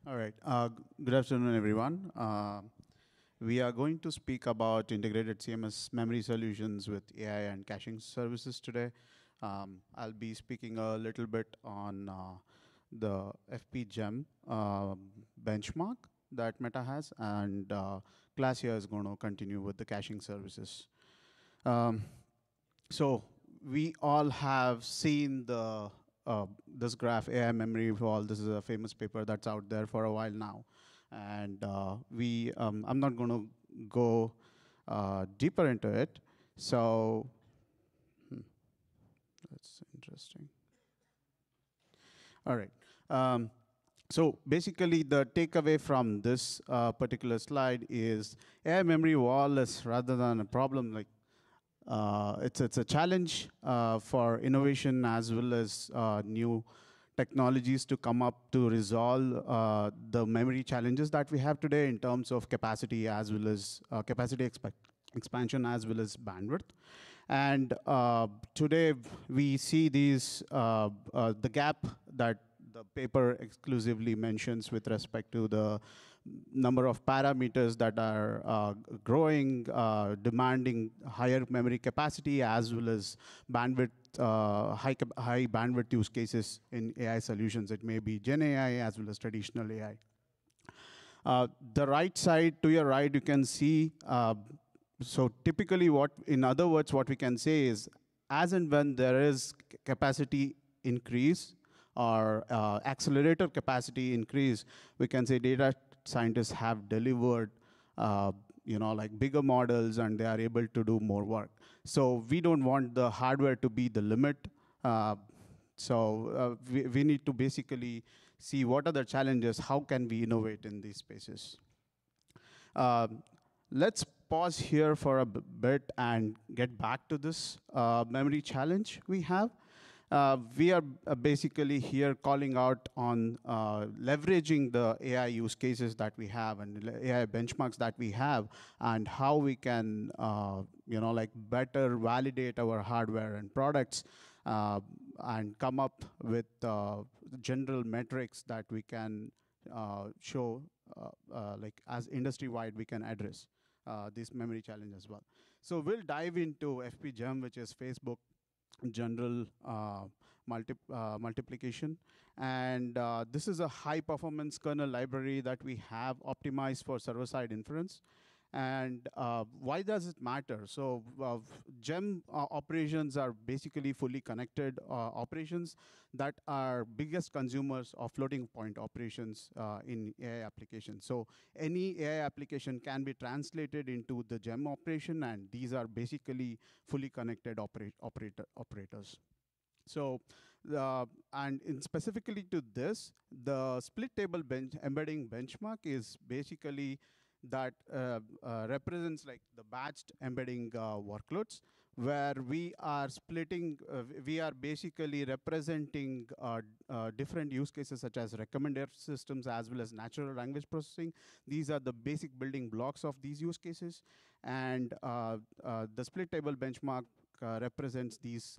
All right. Good afternoon, everyone. We are going to speak about integrated CMS memory solutions with AI and caching services today. I'll be speaking a little bit on the FPGEM benchmark that Meta has, and Klas here is going to continue with the caching services. Um, so we all have seen this graph, AI memory wall. This is a famous paper that's out there for a while now. And I'm not going to go deeper into it. So that's interesting. All right. Um, so basically, the takeaway from this particular slide is AI memory wall is rather than a problem. Like it's a challenge for innovation as well as new technologies to come up to resolve the memory challenges that we have today in terms of capacity as well as expansion as well as bandwidth. And today we see the gap that the paper exclusively mentions with respect to the number of parameters that are growing, demanding higher memory capacity as well as bandwidth, high bandwidth use cases in AI solutions. It may be Gen AI as well as traditional AI. The right side, to your right, you can see, so typically in other words, what we can say is, as and when there is capacity increase or accelerator capacity increase, we can say data scientists have delivered like bigger models and they are able to do more work. So we don't want the hardware to be the limit. We need to basically see what are the challenges, how can we innovate in these spaces. Let's pause here for a bit and get back to this memory challenge we have. We are basically here calling out on leveraging the AI use cases that we have and AI benchmarks that we have, and how we can, better validate our hardware and products, and come up with general metrics that we can show, like as industry-wide, we can address this memory challenge as well. So we'll dive into FPGEM, which is Facebook general multiplication. And this is a high performance kernel library that we have optimized for server-side inference. And why does it matter? So GEM operations are basically fully connected operations that are biggest consumers of floating point operations in AI applications. So any AI application can be translated into the GEM operation, and these are basically fully connected operators. So, specifically to this, the split table embedding benchmark is basically that represents like the batched embedding workloads, where we are we are basically representing different use cases such as recommender systems as well as natural language processing. These are the basic building blocks of these use cases. And the split table benchmark represents these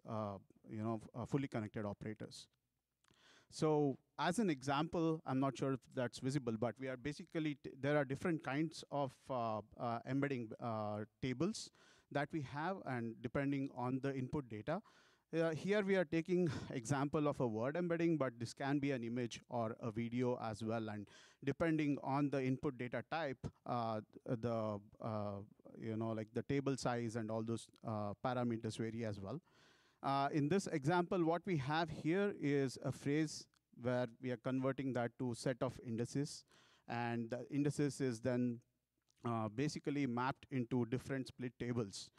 fully connected operators. So as an example, I'm not sure if that's visible, but we are basically, there are different kinds of embedding tables that we have, and depending on the input data. Here we are taking example of a word embedding, but this can be an image or a video as well. And depending on the input data type, like the table size and all those parameters vary as well. In this example, what we have here is a phrase where we are converting that to set of indices. And the indices is then basically mapped into different split tables,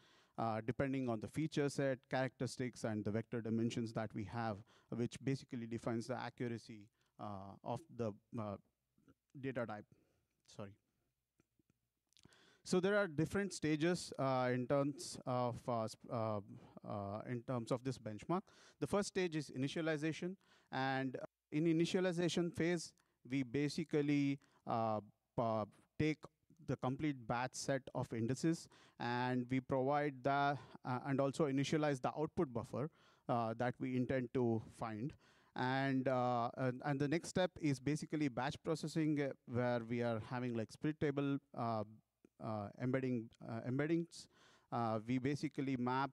depending on the feature set, characteristics, and the vector dimensions that we have, which basically defines the accuracy of the data type. Sorry. So there are different stages in terms of this benchmark. The first stage is initialization, and in initialization phase, we basically take the complete batch set of indices, and we provide and also initialize the output buffer that we intend to find. And the next step is basically batch processing, where we are having like split table embeddings. We basically map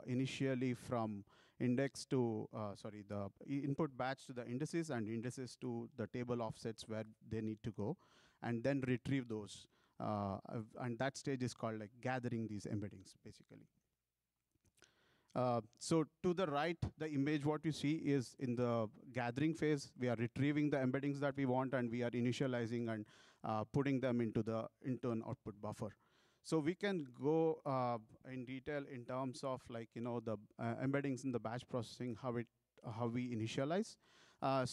initially from index to, sorry, the input batch to the indices, and indices to the table offsets where they need to go, and then retrieve those. And that stage is called like gathering these embeddings, basically. So to the right, the image what you see is in the gathering phase. We are retrieving the embeddings that we want, and we are initializing and putting them into an output buffer. So we can go in detail in terms of like the embeddings in the batch processing, how we initialize. In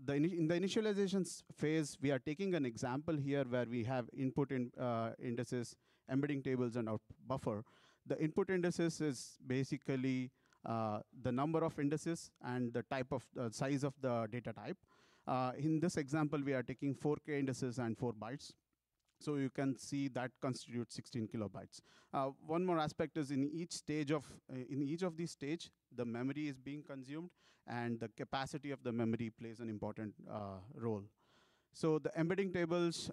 the initialization phase, we are taking an example here where we have input indices, embedding tables, and output buffer. The input indices is basically the number of indices and the type of size of the data type. In this example, we are taking 4K indices and 4 bytes. So you can see that constitutes 16 kilobytes. One more aspect is in each of these stage, the memory is being consumed, and the capacity of the memory plays an important role. So the embedding tables,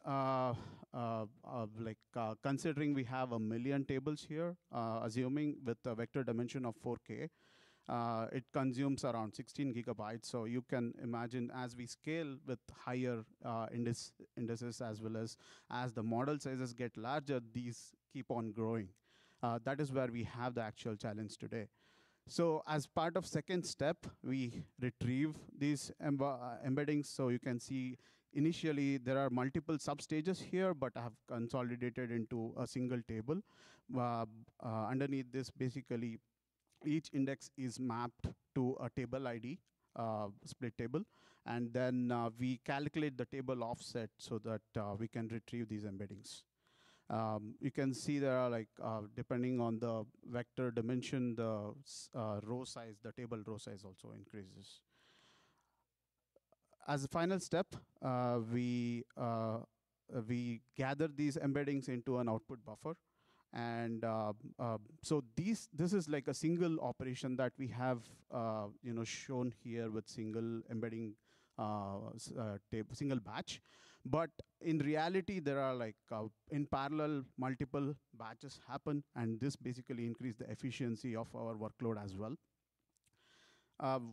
considering we have 1 million tables here, assuming with a vector dimension of 4K, it consumes around 16 gigabytes. So you can imagine as we scale with higher indices, as well as the model sizes get larger, these keep on growing. That is where we have the actual challenge today. So as part of second step, we retrieve these embeddings. So you can see initially there are multiple substages here, but I have consolidated into a single table. Underneath this, basically, each index is mapped to a table ID, split table, and then we calculate the table offset so that we can retrieve these embeddings. You can see there are like, depending on the vector dimension, the row size, the table row size also increases. As a final step, we gather these embeddings into an output buffer. And so this is like a single operation that we have shown here with single embedding single batch. But in reality, there are like in parallel multiple batches happen, and this basically increases the efficiency of our workload as well.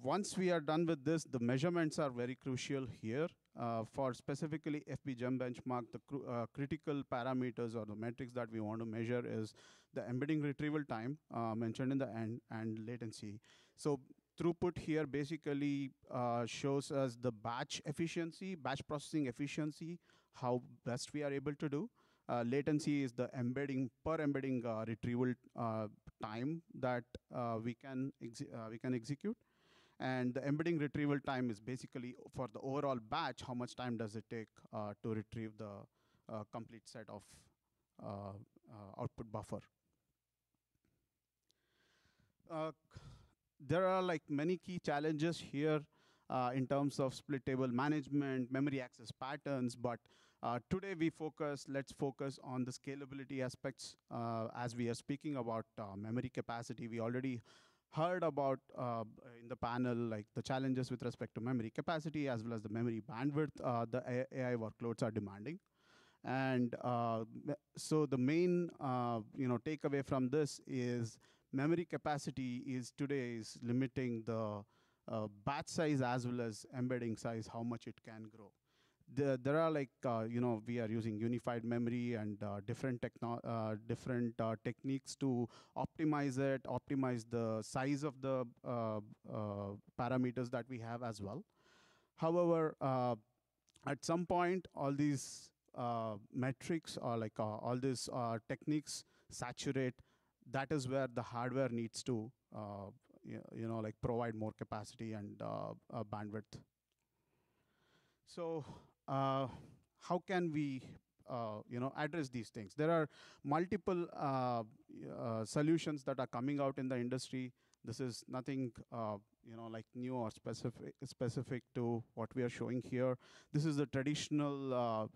Once we are done with this, the measurements are very crucial here. For specifically FBGEM benchmark, the critical parameters or the metrics that we want to measure is the embedding retrieval time mentioned in the end, and latency. So throughput here basically shows us the batch efficiency, batch processing efficiency, how best we are able to do. Latency is the per embedding retrieval time that we can execute. And the embedding retrieval time is basically for the overall batch, how much time does it take to retrieve the complete set of output buffer. There are like many key challenges here in terms of split table management, memory access patterns, but today let's focus on the scalability aspects. As we are speaking about memory capacity, we already heard about in the panel, like the challenges with respect to memory capacity as well as the memory bandwidth the AI workloads are demanding. And so the main takeaway from this is memory capacity today is limiting the batch size as well as embedding size, how much it can grow. There are like, we are using unified memory and different techniques to optimize the size of the parameters that we have as well. However, at some point, all these metrics or like all these techniques saturate. That is where the hardware needs to provide more capacity and bandwidth. So how can we address these things? There are multiple solutions that are coming out in the industry. This is nothing like new or specific to what we are showing here. This is the traditional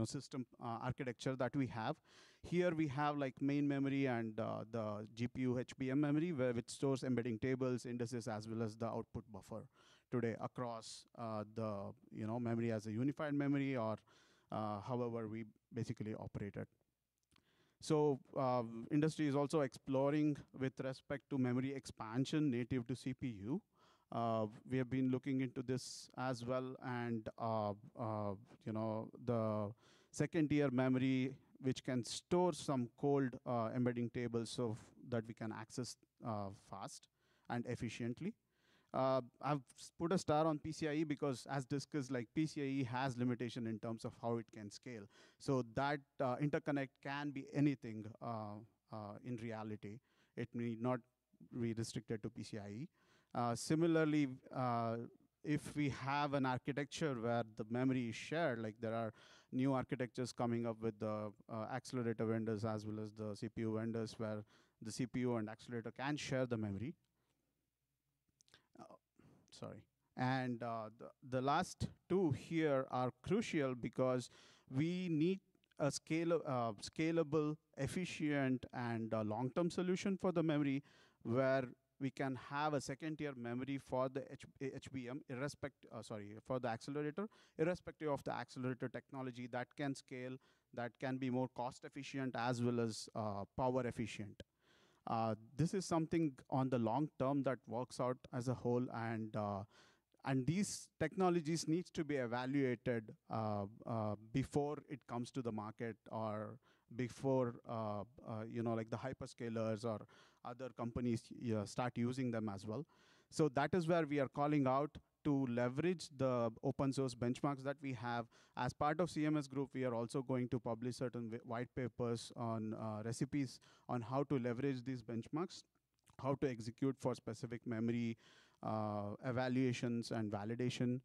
system architecture that we have. Here we have like main memory and the GPU HBM memory, which stores embedding tables, indices, as well as the output buffer today across the memory as a unified memory, or however we basically operate it. So industry is also exploring with respect to memory expansion native to CPU. We have been looking into this as well, and the second tier memory, which can store some cold embedding tables so that we can access fast and efficiently. I've put a star on PCIe because, as discussed, like PCIe has limitation in terms of how it can scale. So that interconnect can be anything in reality. It need not be restricted to PCIe. Similarly, if we have an architecture where the memory is shared, like there are new architectures coming up with the accelerator vendors as well as the CPU vendors, where the CPU and accelerator can share the memory. Sorry. And the last two here are crucial because we need a scalable, efficient, and long-term solution for the memory, where we can have a second-tier memory for the HBM, for the accelerator, irrespective of the accelerator technology that can scale, that can be more cost-efficient as well as power-efficient. This is something on the long term that works out as a whole, and these technologies needs to be evaluated before it comes to the market, or before like the hyperscalers or other companies start using them as well. So that is where we are calling out to leverage the open source benchmarks that we have. As part of CMS group, we are also going to publish certain white papers on recipes on how to leverage these benchmarks, how to execute for specific memory evaluations and validation,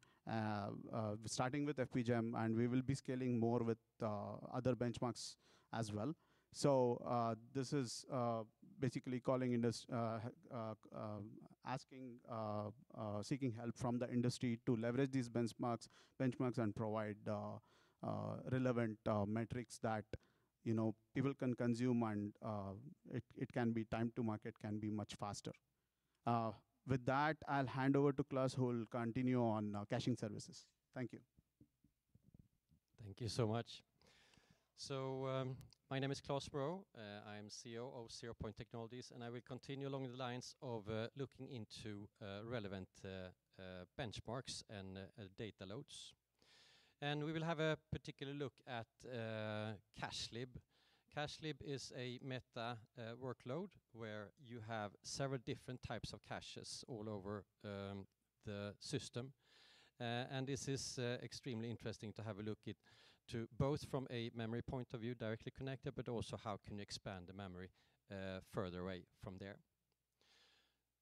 starting with FPGM, and we will be scaling more with other benchmarks as well. So this is basically calling seeking help from the industry to leverage these benchmarks and provide relevant metrics that people can consume, and it can be time to market can be much faster. With that, I'll hand over to Klas, who will continue on caching services. Thank you. Thank you so much. So my name is Klas Moreau. I'm CEO of Zeropoint Technologies, and I will continue along the lines of looking into relevant benchmarks and data loads. And we will have a particular look at Cachelib. Cachelib is a meta workload where you have several different types of caches all over the system. And this is extremely interesting to have a look at, to both from a memory point of view, directly connected, but also how can you expand the memory further away from there.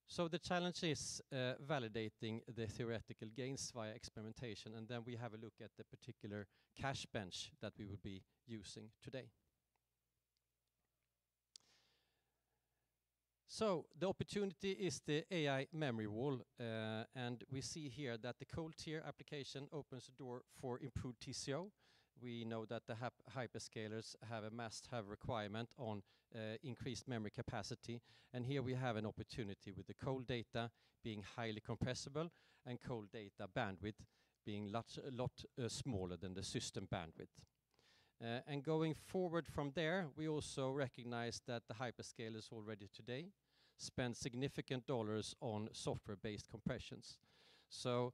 So the challenge is validating the theoretical gains via experimentation, and then we have a look at the particular cache bench that we will be using today. So the opportunity is the AI memory wall, and we see here that the cold tier application opens the door for improved TCO. We know that the hyperscalers have a must-have requirement on increased memory capacity, and here we have an opportunity with the cold data being highly compressible and cold data bandwidth being a lot smaller than the system bandwidth. And going forward from there, we also recognize that the hyperscalers already today spend significant dollars on software-based compressions. So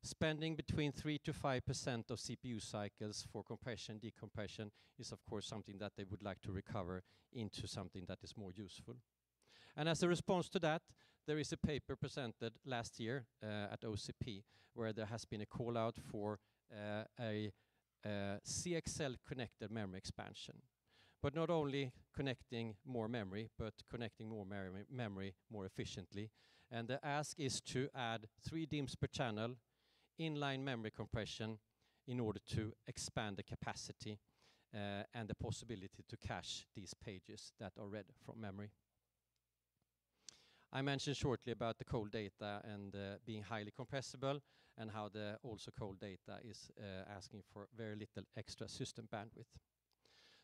spending between 3 to 5% of CPU cycles for compression, decompression is of course something that they would like to recover into something that is more useful. And as a response to that, there is a paper presented last year at OCP where there has been a call out for a CXL connected memory expansion. But not only connecting more memory, but connecting more memory more efficiently. And the ask is to add 3 DIMMs per channel, inline memory compression, in order to expand the capacity and the possibility to cache these pages that are read from memory. I mentioned shortly about the cold data and being highly compressible, and how the also cold data is asking for very little extra system bandwidth.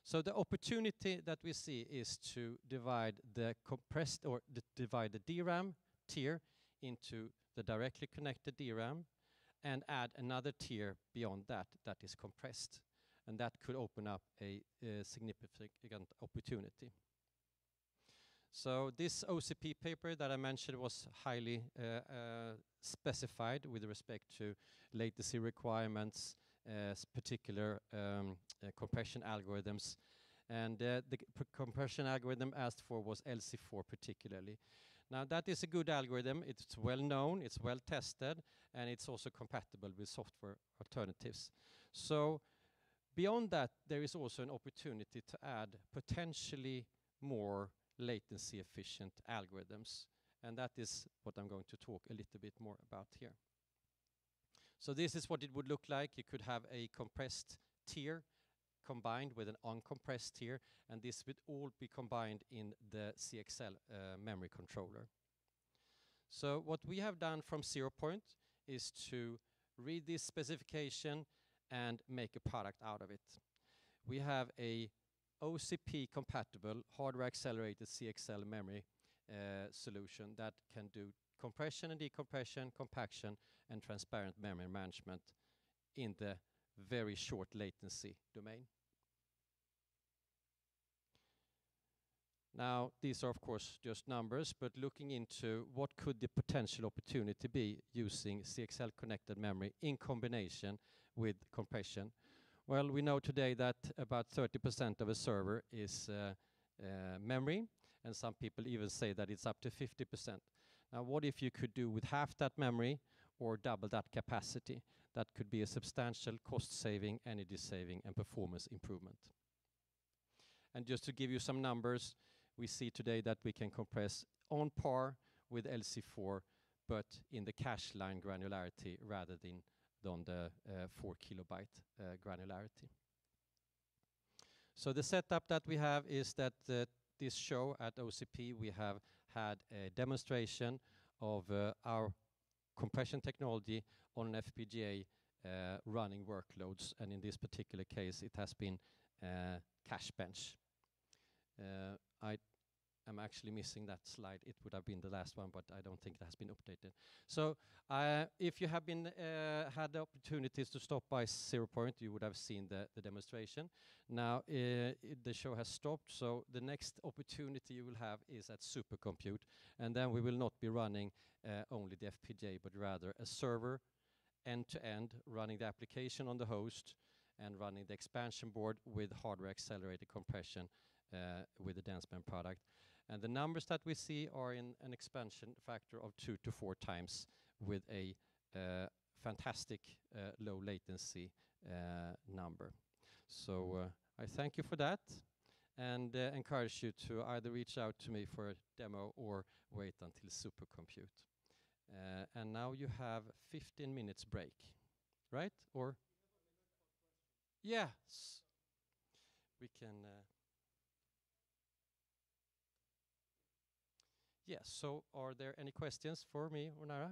So the opportunity that we see is to divide the compressed or divide the DRAM tier into the directly connected DRAM and add another tier beyond that that is compressed. And that could open up a significant opportunity. So this OCP paper that I mentioned was highly specified with respect to latency requirements, particular compression algorithms. And the compression algorithm asked for was LC4 particularly. Now that is a good algorithm, it's well known, it's well tested, and it's also compatible with software alternatives. So beyond that, there is also an opportunity to add potentially more latency efficient algorithms. And that is what I'm going to talk a little bit more about here. So this is what it would look like. You could have a compressed tier combined with an uncompressed tier, and this would all be combined in the CXL memory controller. So what we have done from Zeropoint is to read this specification and make a product out of it. We have a OCP compatible hardware accelerated CXL memory solution that can do compression and decompression, compaction, and transparent memory management in the very short latency domain. Now, these are of course just numbers, but looking into what could the potential opportunity be using CXL connected memory in combination with compression. Well, we know today that about 30% of a server is memory, and some people even say that it's up to 50%. Now, what if you could do with half that memory or double that capacity? That could be a substantial cost saving, energy saving, and performance improvement. And just to give you some numbers, we see today that we can compress on par with LC4, but in the cache line granularity rather than on the 4 kilobyte granularity. So the setup that we have is that this show at OCP we have had a demonstration of our compression technology on an FPGA running workloads, and in this particular case it has been cache bench. I'm actually missing that slide. It would have been the last one, but I don't think it has been updated. So if you have been had the opportunities to stop by Zeropoint, you would have seen the demonstration. Now the show has stopped, so the next opportunity you will have is at Supercompute, and then we will not be running only the FPGA, but rather a server end-to-end, running the application on the host and running the expansion board with hardware accelerated compression with the DenseBand product. And the numbers that we see are in an expansion factor of 2 to 4 times with a fantastic low latency number. So I thank you for that, and encourage you to either reach out to me for a demo or wait until Supercompute. And now you have 15 minutes break, right? Or yes, we can. Yes, so are there any questions for me or Nara?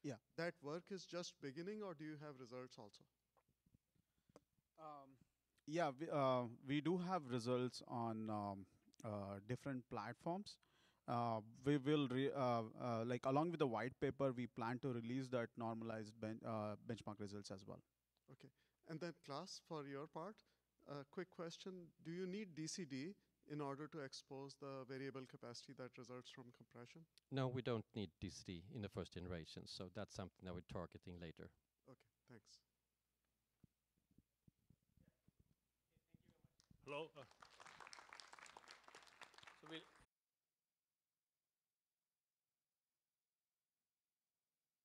Yeah, that work is just beginning, or do you have results also? Yeah, we do have results on different platforms. We will, like along with the white paper, we plan to release that normalized benchmark results as well. Okay. And then Klas, for your part, quick question. Do you need DCD in order to expose the variable capacity that results from compression? No, we don't need DCD in the first generation, so that's something that we're targeting later. Okay, thanks. Hello.